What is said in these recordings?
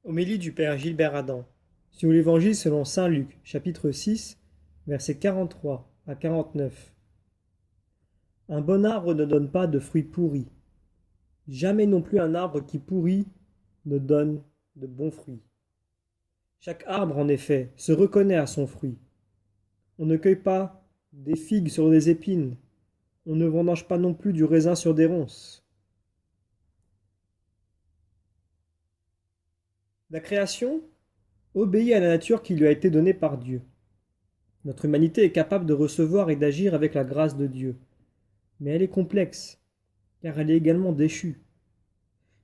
Homélie du Père Gilbert Adam sur l'Évangile selon saint Luc, chapitre 6, versets 43 à 49. Un bon arbre ne donne pas de fruits pourris. Jamais non plus un arbre qui pourrit ne donne de bons fruits. Chaque arbre, en effet, se reconnaît à son fruit. On ne cueille pas des figues sur des épines. On ne vendange pas non plus du raisin sur des ronces. La création obéit à la nature qui lui a été donnée par Dieu. Notre humanité est capable de recevoir et d'agir avec la grâce de Dieu. Mais elle est complexe, car elle est également déchue.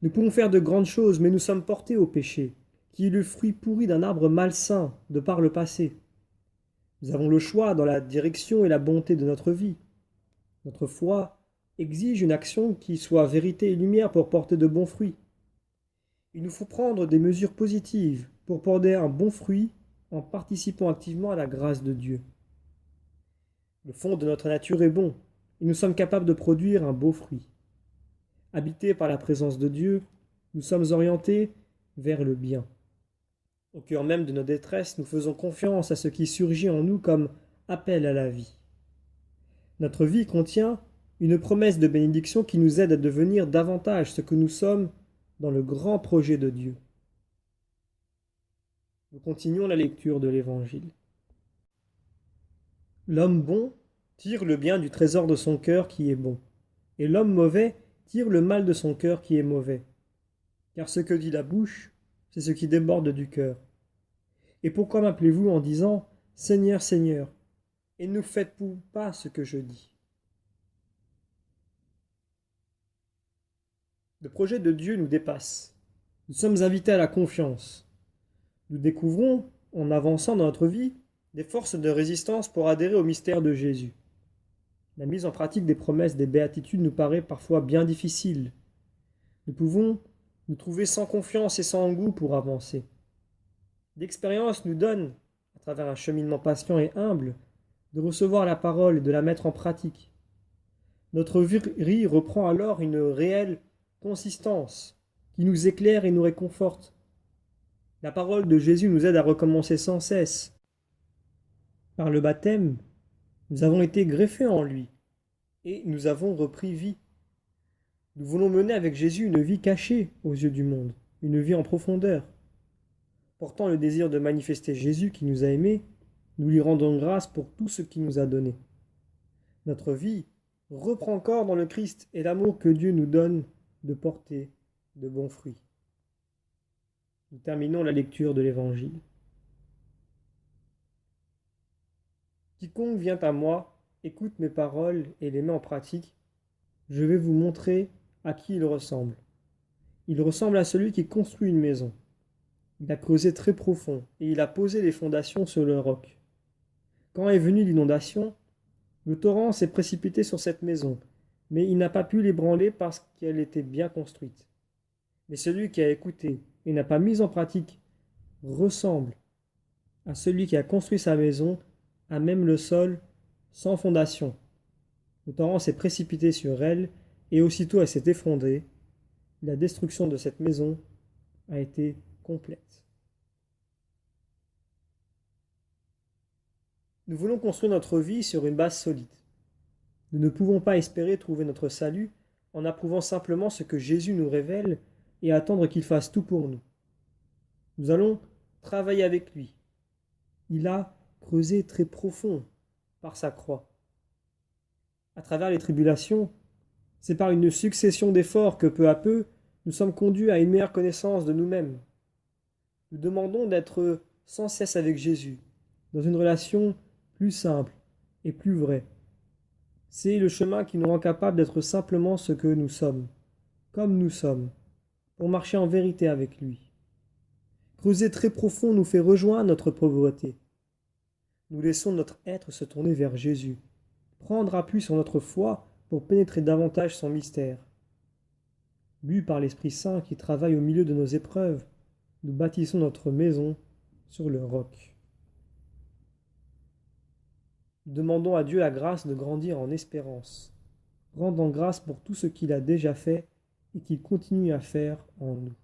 Nous pouvons faire de grandes choses, mais nous sommes portés au péché, qui est le fruit pourri d'un arbre malsain de par le passé. Nous avons le choix dans la direction et la bonté de notre vie. Notre foi exige une action qui soit vérité et lumière pour porter de bons fruits. Il nous faut prendre des mesures positives pour porter un bon fruit en participant activement à la grâce de Dieu. Le fond de notre nature est bon, et nous sommes capables de produire un beau fruit. Habités par la présence de Dieu, nous sommes orientés vers le bien. Au cœur même de nos détresses, nous faisons confiance à ce qui surgit en nous comme appel à la vie. Notre vie contient une promesse de bénédiction qui nous aide à devenir davantage ce que nous sommes dans le grand projet de Dieu. Nous continuons la lecture de l'Évangile. L'homme bon tire le bien du trésor de son cœur qui est bon, et l'homme mauvais tire le mal de son cœur qui est mauvais. Car ce que dit la bouche, c'est ce qui déborde du cœur. Et pourquoi m'appelez-vous en disant « Seigneur, Seigneur » et ne faites-vous pas ce que je dis? Le projet de Dieu nous dépasse. Nous sommes invités à la confiance. Nous découvrons, en avançant dans notre vie, des forces de résistance pour adhérer au mystère de Jésus. La mise en pratique des promesses des béatitudes nous paraît parfois bien difficile. Nous pouvons nous trouver sans confiance et sans goût pour avancer. L'expérience nous donne, à travers un cheminement patient et humble, de recevoir la parole et de la mettre en pratique. Notre vie reprend alors une réelle consistance qui nous éclaire et nous réconforte. La parole de Jésus nous aide à recommencer sans cesse. Par le baptême, nous avons été greffés en lui et nous avons repris vie. Nous voulons mener avec Jésus une vie cachée aux yeux du monde, une vie en profondeur. Portant le désir de manifester Jésus qui nous a aimés, nous lui rendons grâce pour tout ce qu'il nous a donné. Notre vie reprend corps dans le Christ et l'amour que Dieu nous donne de porter de bons fruits. Nous terminons la lecture de l'Évangile. Quiconque vient à moi, écoute mes paroles et les met en pratique, je vais vous montrer à qui il ressemble. Il ressemble à celui qui construit une maison. Il a creusé très profond et il a posé les fondations sur le roc. Quand est venue l'inondation, le torrent s'est précipité sur cette maison, mais il n'a pas pu l'ébranler parce qu'elle était bien construite. Mais celui qui a écouté et n'a pas mis en pratique ressemble à celui qui a construit sa maison à même le sol, sans fondation. Le torrent s'est précipité sur elle, et aussitôt elle s'est effondrée. La destruction de cette maison a été complète. Nous voulons construire notre vie sur une base solide. Nous ne pouvons pas espérer trouver notre salut en approuvant simplement ce que Jésus nous révèle et attendre qu'il fasse tout pour nous. Nous allons travailler avec lui. Il a creusé très profond par sa croix. À travers les tribulations, c'est par une succession d'efforts que peu à peu, nous sommes conduits à une meilleure connaissance de nous-mêmes. Nous demandons d'être sans cesse avec Jésus, dans une relation plus simple et plus vraie. C'est le chemin qui nous rend capables d'être simplement ce que nous sommes, comme nous sommes, pour marcher en vérité avec lui. Creuser très profond nous fait rejoindre notre pauvreté. Nous laissons notre être se tourner vers Jésus, prendre appui sur notre foi pour pénétrer davantage son mystère. Lus par l'Esprit Saint qui travaille au milieu de nos épreuves, nous bâtissons notre maison sur le roc. Nous demandons à Dieu la grâce de grandir en espérance, rendant grâce pour tout ce qu'il a déjà fait et qu'il continue à faire en nous.